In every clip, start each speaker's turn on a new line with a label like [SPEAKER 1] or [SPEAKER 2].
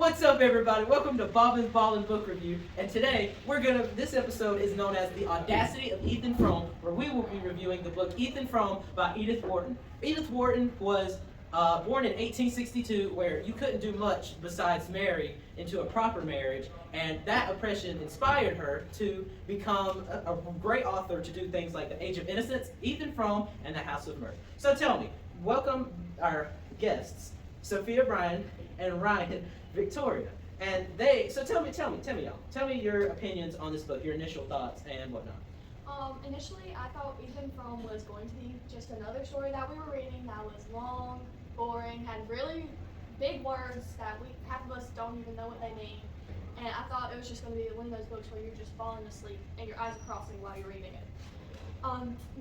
[SPEAKER 1] What's up, everybody? Welcome to Bobbin's Ballin' Book Review. And today, this episode is known as The Audacity of Ethan Frome, where we will be reviewing the book Ethan Frome by Edith Wharton. Edith Wharton was born in 1862, where you couldn't do much besides marry into a proper marriage, and that oppression inspired her to become a great author to do things like The Age of Innocence, Ethan Frome, and The House of Mirth. So tell me, welcome our guests, Sophia Bryan and Ryan Victoria. And tell me y'all. Tell me your opinions on this book, your initial thoughts and whatnot.
[SPEAKER 2] Initially, I thought Ethan Frome was going to be just another story that we were reading that was long, boring, had really big words that half of us don't even know what they mean. And I thought it was just going to be one of those books where you're just falling asleep and your eyes are crossing while you're reading it.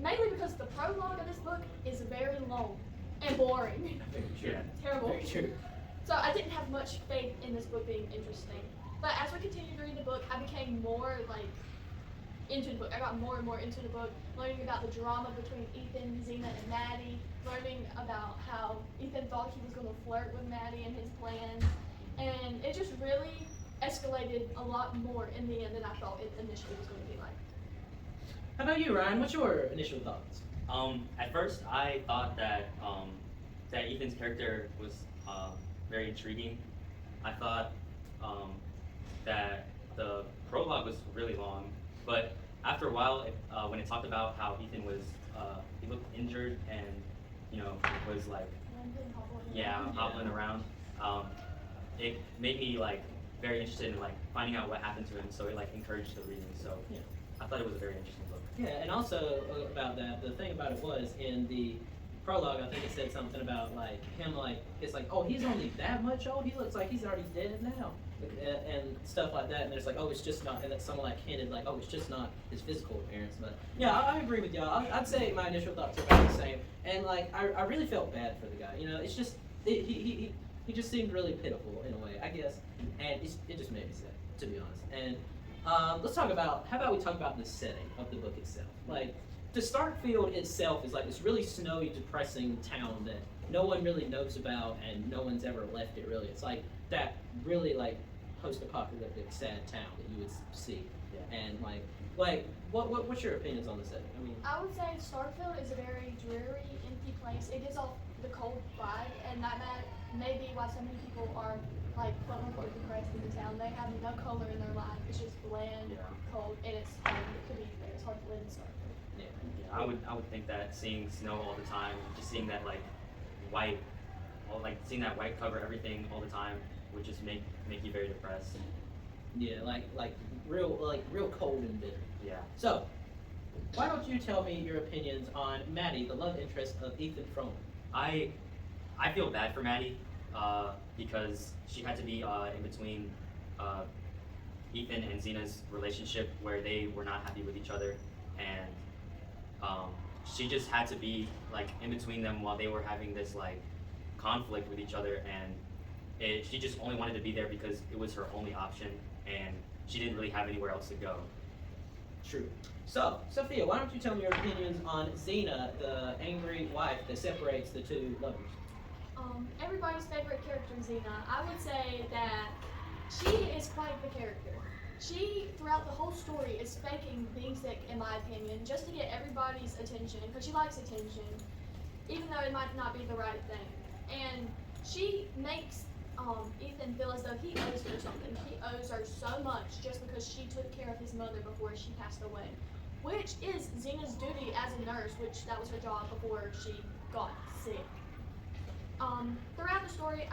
[SPEAKER 2] Mainly because the prologue of this book is very long and boring.
[SPEAKER 1] Very true.
[SPEAKER 2] Terrible.
[SPEAKER 1] Very true.
[SPEAKER 2] So I didn't have much faith in this book being interesting. But as we continued to read the book, I became more into the book. I got more and more into the book, learning about the drama between Ethan, Zena, and Maddie, learning about how Ethan thought he was going to flirt with Maddie and his plans. And it just really escalated a lot more in the end than I thought it initially was going to be like.
[SPEAKER 1] How about you, Ryan? What's your initial thoughts?
[SPEAKER 3] At first, I thought that Ethan's character was very intriguing. I thought that the prologue was really long, but after a while, when it talked about how Ethan was, he looked injured and was hobbling around. It made me very interested in finding out what happened to him. So it encouraged the reading. So
[SPEAKER 1] yeah.
[SPEAKER 3] I thought it was a very interesting book.
[SPEAKER 1] Yeah, and also about that, the thing about it was in the prologue, I think it said something about him, it's oh, he's only that much old. He looks like he's already dead now, and stuff like that. And there's oh, it's just not, and then someone hinted oh, it's just not his physical appearance. But yeah, I agree with y'all. I'd say my initial thoughts are about the same. And I really felt bad for the guy. It's just he just seemed really pitiful in a way, I guess, and it just made me sad, to be honest. And let's talk about, how about we talk about the setting of the book itself? The Starkfield itself is this really snowy, depressing town that no one really knows about and no one's ever left it, really. It's that really post-apocalyptic, sad town that you would see. Yeah. And what's your opinions on the setting?
[SPEAKER 2] I would say Starkfield is a very dreary, empty place. It gives off the cold vibe, and that may be why so many people are quote unquote depressed in the town. They have no color in their life. It's just bland, cold, and it's hard to be there. It's hard to live in Starkfield.
[SPEAKER 3] I would think that seeing snow all the time, just seeing that white, seeing that white cover everything all the time would just make you very depressed.
[SPEAKER 1] Yeah, real cold and bitter.
[SPEAKER 3] Yeah.
[SPEAKER 1] So, why don't you tell me your opinions on Maddie, the love interest of Ethan Frome?
[SPEAKER 3] I feel bad for Maddie because she had to be in between Ethan and Zena's relationship where they were not happy with each other, and she just had to be in between them while they were having this conflict with each other, and she just only wanted to be there because it was her only option, and she didn't really have anywhere else to go.
[SPEAKER 1] True. So, Sophia, why don't you tell me your opinions on Zena, the angry wife that separates the two lovers?
[SPEAKER 2] Everybody's favorite character, Zena. I would say that she is quite the character. She, throughout the whole story, is faking being sick, in my opinion, just to get everybody's attention, because she likes attention, even though it might not be the right thing. And she makes Ethan feel as though he owes her something. He owes her so much just because she took care of his mother before she passed away, which is Zena's duty as a nurse, which that was her job before she got sick. Throughout the story,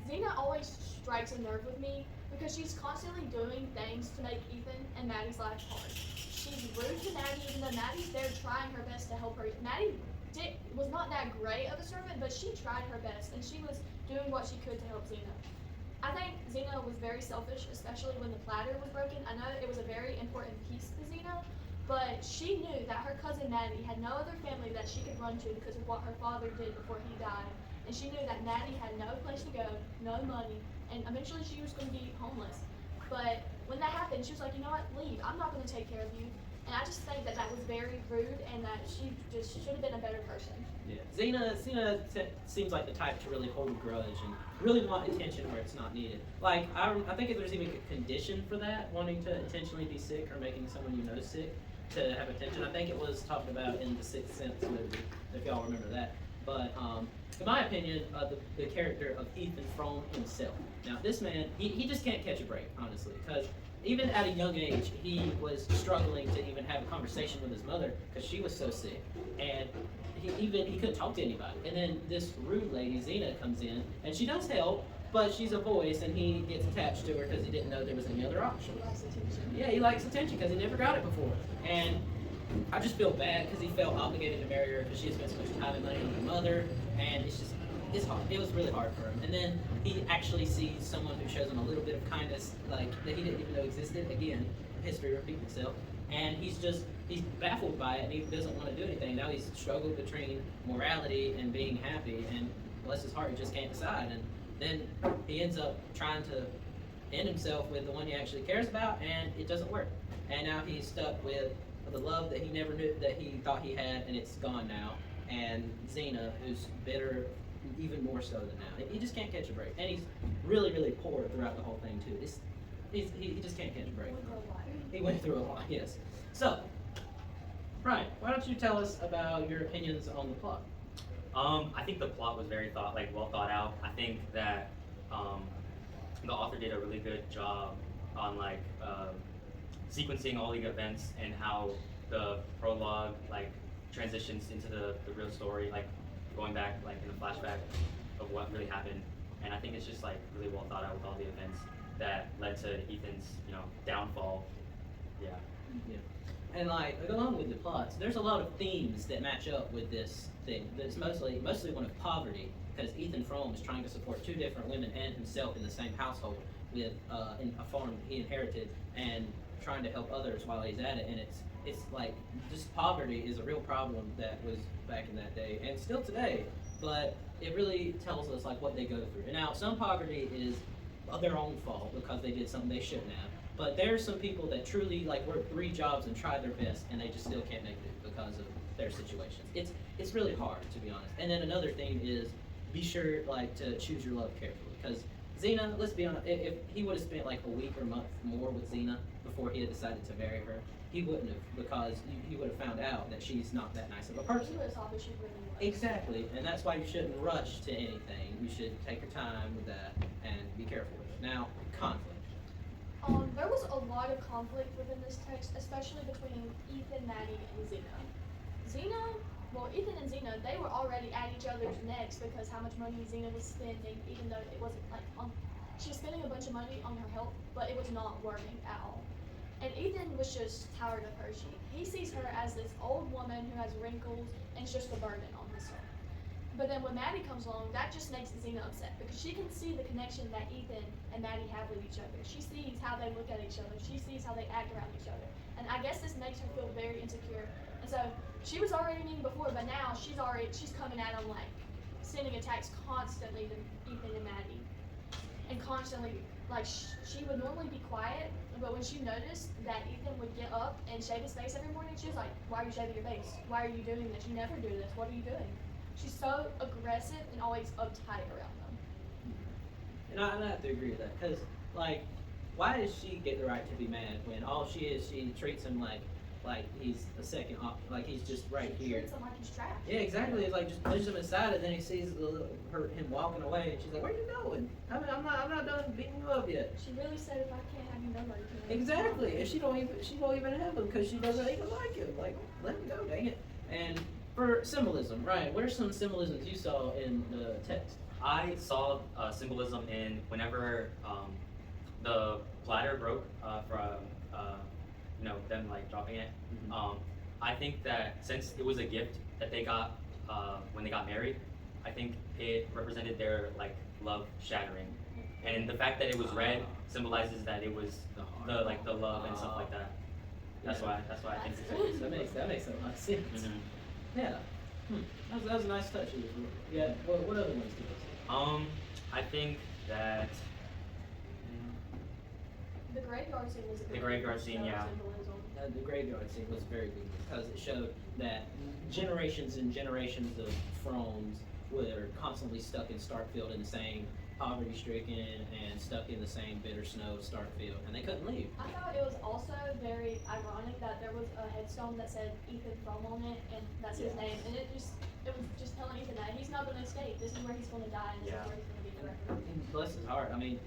[SPEAKER 2] Zena always strikes a nerve with me because she's constantly doing things to make Ethan and Maddie's life hard. She's rude to Maddie, even though Maddie's there trying her best to help her. Maddie was not that great of a servant, but she tried her best, and she was doing what she could to help Zena. I think Zena was very selfish, especially when the platter was broken. I know it was a very important piece to Zena, but she knew that her cousin Maddie had no other family that she could run to because of what her father did before he died. And she knew that Maddie had no place to go, no money, and eventually she was going to be homeless. But when that happened, she was like, you know what, leave. I'm not going to take care of you. And I just think that that was very rude, and that she just should have been a better person.
[SPEAKER 1] Yeah, Xena seems like the type to really hold a grudge and really want attention where it's not needed. Like, I think if there's even a condition for that, wanting to intentionally be sick or making someone you know sick to have attention. I think it was talked about in the Sixth Sense movie, if y'all remember that. But in my opinion, the character of Ethan Frome himself. Now, this man, he just can't catch a break, honestly, because even at a young age, he was struggling to even have a conversation with his mother because she was so sick, and he couldn't talk to anybody. And then this rude lady, Xena, comes in, and she does help, but she's a voice, and he gets attached to her because he didn't know there was any other option.
[SPEAKER 2] He likes attention.
[SPEAKER 1] Yeah, he likes attention because he never got it before. And I just feel bad because he felt obligated to marry her because she had spent so much time and money on her mother, and it's hard. It was really hard for him. And then he actually sees someone who shows him a little bit of kindness, like that he didn't even know existed. Again, history repeats itself. And he's baffled by it, and he doesn't want to do anything. Now he's struggled between morality and being happy, and bless his heart, he just can't decide. And then he ends up trying to end himself with the one he actually cares about, and it doesn't work. And now he's stuck with the love that he never knew that he thought he had, and it's gone now. And Xena, who's bitter even more so than now. He just can't catch a break, and he's really, really poor throughout the whole thing too. He just can't catch a break. He went through a lot, yes. So, Ryan, why don't you tell us about your opinions on the plot?
[SPEAKER 3] I think the plot was very well thought out. I think that the author did a really good job on sequencing all the events and how the prologue transitions into the real story, going back in a flashback of what really happened. And I think it's just really well thought out with all the events that led to Ethan's downfall. Yeah.
[SPEAKER 1] And along with the plots, there's a lot of themes that match up with this thing. It's mostly one of poverty, because Ethan Frome is trying to support two different women and himself in the same household with in a farm he inherited, and trying to help others while he's at it. And it's just poverty is a real problem that was back in that day and still today, but it really tells us what they go through. And now some poverty is their own fault because they did something they shouldn't have. But there's some people that truly work 3 jobs and try their best, and they just still can't make it because of their situations. It's really hard, to be honest. And then another thing is be sure to choose your love carefully, because Xena, let's be honest, if he would have spent a week or month more with Xena before he had decided to marry her, he wouldn't have, because he would have found out that she's not that nice of a person.
[SPEAKER 2] He would have thought that she really was.
[SPEAKER 1] Exactly, and that's why you shouldn't rush to anything. You should take your time with that and be careful with it. Now, conflict.
[SPEAKER 2] There was a lot of conflict within this text, especially between Ethan, Maddie, and Xena. Ethan and Xena, they were already at each other's necks because how much money Xena was spending, even though it wasn't she was spending a bunch of money on her health, but it was not working at all. And Ethan was just tired of her. He sees her as this old woman who has wrinkles and is just a burden on his soul. But then when Maddie comes along, that just makes Xena upset because she can see the connection that Ethan and Maddie have with each other. She sees how they look at each other. She sees how they act around each other. And I guess this makes her feel very insecure. And so she was already mean before, but now she's coming at him sending attacks constantly to Ethan and Maddie. And constantly, she would normally be quiet, but when she noticed that Ethan would get up and shave his face every morning, she was like, "Why are you shaving your face? Why are you doing this? You never do this. What are you doing?" She's so aggressive and always uptight around them.
[SPEAKER 1] And I have to agree with that, because, why does she get the right to be mad when all she treats him like he's a second option, he's just right
[SPEAKER 2] She
[SPEAKER 1] here.
[SPEAKER 2] treats him like he's trash.
[SPEAKER 1] Yeah, exactly. It's just pushes him aside, and then he sees him walking away, and she's like, "Where are you going? I'm not done beating you up yet."
[SPEAKER 2] She really said, "If I can't have you, nobody can."
[SPEAKER 1] Exactly, and she don't even have him because she doesn't even like him. Let him go, dang it. And for symbolism, Ryan, what are some symbolisms you saw in the text?
[SPEAKER 3] I saw symbolism in whenever the platter broke from them dropping it. I think that since it was a gift that they got when they got married, I think it represented their love shattering, and the fact that it was red symbolizes that it was the love and stuff like that. That's why I think it's
[SPEAKER 1] that makes a lot of sense.
[SPEAKER 3] Mm-hmm.
[SPEAKER 1] Yeah. That was a nice touch. Yeah. What other ones do you see?
[SPEAKER 3] I think that
[SPEAKER 2] The graveyard scene was a
[SPEAKER 3] The
[SPEAKER 2] good
[SPEAKER 3] graveyard scene,
[SPEAKER 2] show
[SPEAKER 3] yeah.
[SPEAKER 2] symbolism.
[SPEAKER 1] The graveyard scene was very good because it showed that generations and generations of Fromes were constantly stuck in Starkfield in the same poverty-stricken and stuck in the same bitter snow of Starkfield, and they couldn't leave.
[SPEAKER 2] I thought it was also very ironic that there was a headstone that said Ethan Frome on it, and that's his name, and it was just telling Ethan that he's not going to escape. This is where he's going to die, and this is where he's going to be forever.
[SPEAKER 1] And bless his heart. I mean,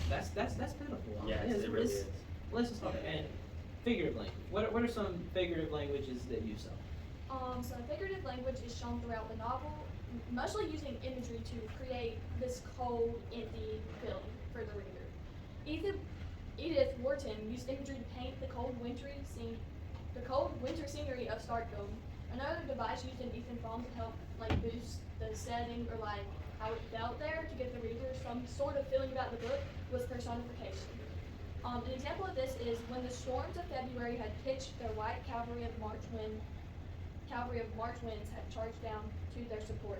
[SPEAKER 1] that's pitiful. I mean,
[SPEAKER 3] Yes, it really is.
[SPEAKER 1] Bless his heart. And figurative language. What are some figurative languages that you saw?
[SPEAKER 2] So figurative language is shown throughout the novel, mostly using imagery to create this cold, empty feeling for the reader. Edith Wharton used imagery to paint the cold winter scenery of Starkfield. Another device used in Ethan Frome to help boost the setting or how it felt there to give the reader some sort of feeling about the book was personification. An example of this is when the storms of February had pitched their white cavalry of March winds had charged down to their support.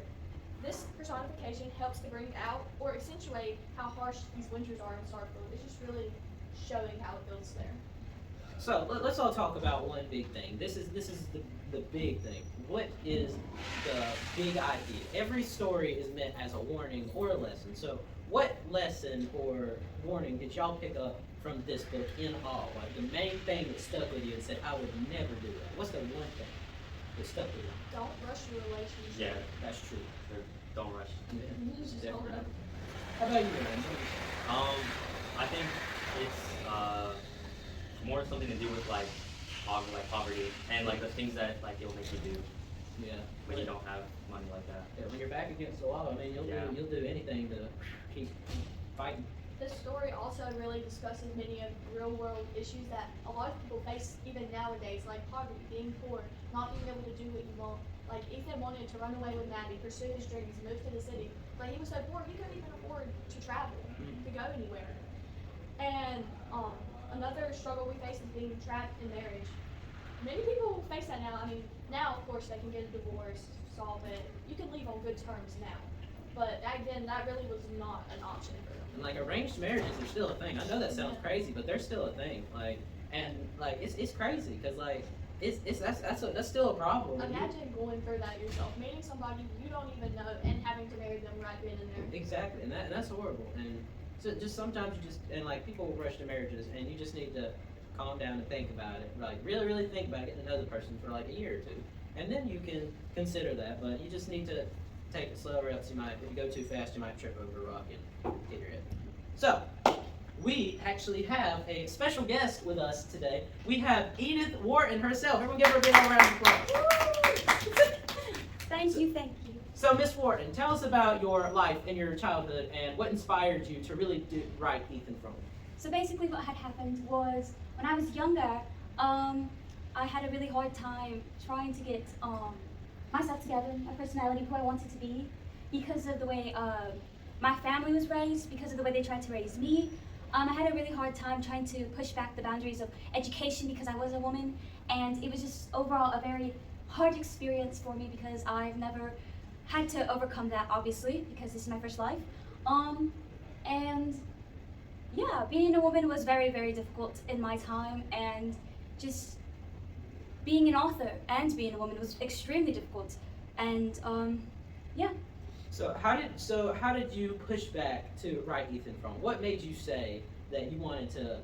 [SPEAKER 2] This personification helps to bring out or accentuate how harsh these winters are in Starkfield. It's just really showing how it feels there.
[SPEAKER 1] So let's all talk about one big thing. This is the big thing. What is the big idea? Every story is meant as a warning or a lesson. So what lesson or warning did y'all pick up from this book in all? Like the main thing that stuck with you and said, I would never do that. What's the one thing that stuck with you?
[SPEAKER 2] Don't rush your relationship.
[SPEAKER 3] Yeah,
[SPEAKER 1] That's true.
[SPEAKER 3] don't rush.
[SPEAKER 1] Yeah.
[SPEAKER 2] Just hold
[SPEAKER 1] Definitely.
[SPEAKER 2] up.
[SPEAKER 1] How about you, Aaron?
[SPEAKER 3] I think it's more something to do with poverty and the things that it'll make you do
[SPEAKER 1] Yeah.
[SPEAKER 3] when you don't have money like that.
[SPEAKER 1] Yeah, when you're back against the wall, I mean, you'll do anything to keep fighting.
[SPEAKER 2] This story also really discusses many of real world issues that a lot of people face even nowadays, like poverty, being poor, not being able to do what you want. Like Ethan wanted to run away with Maddie, pursue his dreams, move to the city, but he was so poor he couldn't even afford to travel, to go anywhere. And another struggle we face is being trapped in marriage. Many people face that now. I mean, now of course they can get a divorce, solve it. You can leave on good terms now. But back then, that really was not an option for them.
[SPEAKER 1] And arranged marriages are still a thing. I know that sounds crazy, but they're still a thing. It's crazy because that's still a problem.
[SPEAKER 2] Imagine going through that yourself, meeting somebody you don't even know and having to marry them right then and there.
[SPEAKER 1] Exactly, and that's horrible. And so just sometimes people rush to marriages, and you just need to calm down and think about it. Really, really think about it, get to know the person for a year or two, and then you can consider that. But you just need to take it slow, or else if you go too fast, you might trip over a rock and hit your head. So, we actually have a special guest with us today. We have Edith Wharton herself. Everyone give her a big round of applause.
[SPEAKER 4] Thank you.
[SPEAKER 1] So, Miss Wharton, tell us about your life and your childhood and what inspired you to really write Ethan Frome.
[SPEAKER 4] So basically what had happened was when I was younger, I had a really hard time trying to get myself together, my personality, who I wanted to be, because of the way my family was raised, because of the way they tried to raise me. I had a really hard time trying to push back the boundaries of education because I was a woman, and it was just overall a very hard experience for me because I've never had to overcome that, obviously, because this is my first life. And yeah, being a woman was very, very difficult in my time, and just being an author and being a woman was extremely difficult. And yeah.
[SPEAKER 1] So how did you push back to write Ethan Frome? What made you say that you wanted to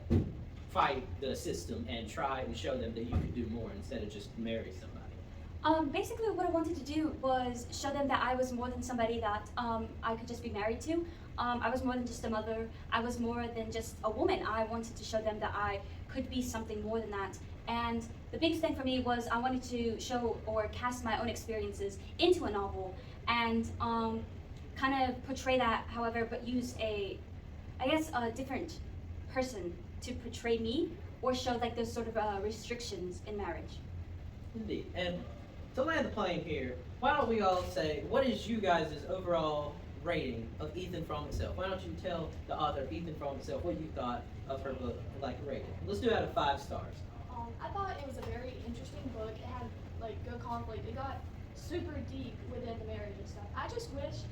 [SPEAKER 1] fight the system and try and show them that you could do more instead of just marry somebody?
[SPEAKER 4] Basically what I wanted to do was show them that I was more than somebody that I could just be married to. I was more than just a mother. I was more than just a woman. I wanted to show them that I could be something more than that. And the biggest thing for me was I wanted to show or cast my own experiences into a novel and kind of portray that, however, but use a different person to portray me or show those sort of restrictions in marriage.
[SPEAKER 1] Indeed. And to land the plane here, why don't we all say, what is you guys' overall rating of Ethan Frome itself? Why don't you tell the author of Ethan Frome itself what you thought of her book, rating? Let's do it out of 5 stars.
[SPEAKER 2] I thought it was a very interesting book. It had good conflict. It got super deep within the marriage and stuff. I just wish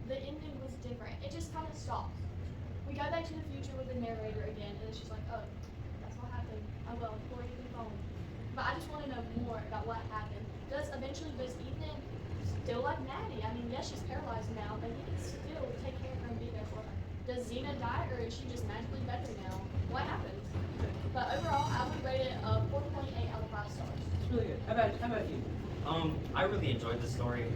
[SPEAKER 2] the ending was different. It just kind of stopped. We go back to the future with the narrator again, and it's just like, oh, that's what happened. Oh well, poor Ethan Frome. But I just want to know more about what happened. Does Ethan still like Maddie? I mean, yes, she's paralyzed now, but he can still take care of her and be there for her. Does Xena die, or is she just magically better now? What happened? But overall, I would rate it a 4.8 out of 5 stars.
[SPEAKER 1] It's really good. How about you?
[SPEAKER 3] I really enjoyed the story.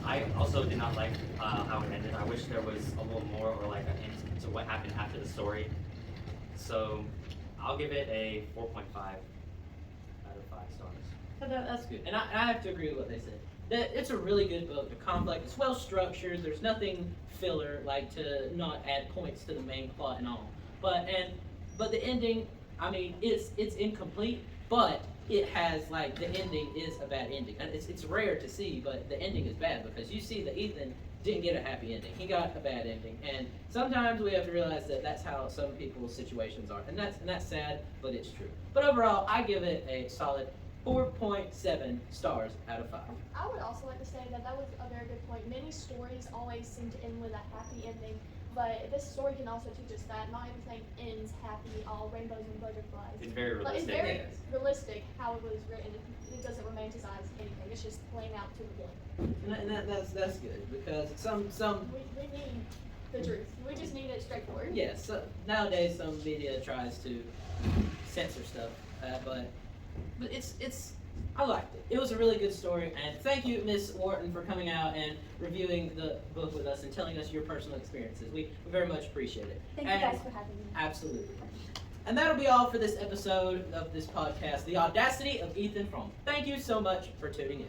[SPEAKER 3] I also did not like how it ended. I wish there was a little more, or like a hint to what happened after the story. So I'll give it a 4.5 out of 5 stars.
[SPEAKER 1] That's good. And I have to agree with what they said. That it's a really good book. The complex, it's well structured. There's nothing filler, like to not add points to the main plot and all. But the ending, I mean, it's incomplete, but it has, like, the ending is a bad ending. And it's rare to see, but the ending is bad because you see that Ethan didn't get a happy ending. He got a bad ending. And sometimes we have to realize that that's how some people's situations are. And that's sad, but it's true. But overall, I give it a solid 4.7 stars out of 5.
[SPEAKER 2] I would also like to say that was a very good point. Many stories always seem to end with a happy ending, but this story can also teach us that not everything ends happy, all rainbows and butterflies.
[SPEAKER 3] It's very
[SPEAKER 2] But it's
[SPEAKER 3] realistic.
[SPEAKER 2] very realistic how it was written. It doesn't romanticize anything. It's just playing out to the point.
[SPEAKER 1] And that's good because some
[SPEAKER 2] We need the truth. We just need it straightforward.
[SPEAKER 1] yes, nowadays some media tries to censor stuff, but it's I liked it. It was a really good story, and thank you, Miss Wharton, for coming out and reviewing the book with us and telling us your personal experiences. We very much appreciate it.
[SPEAKER 4] Thank you guys for having me.
[SPEAKER 1] Absolutely. And that'll be all for this episode of this podcast, The Audacity of Ethan Frome. Thank you so much for tuning in.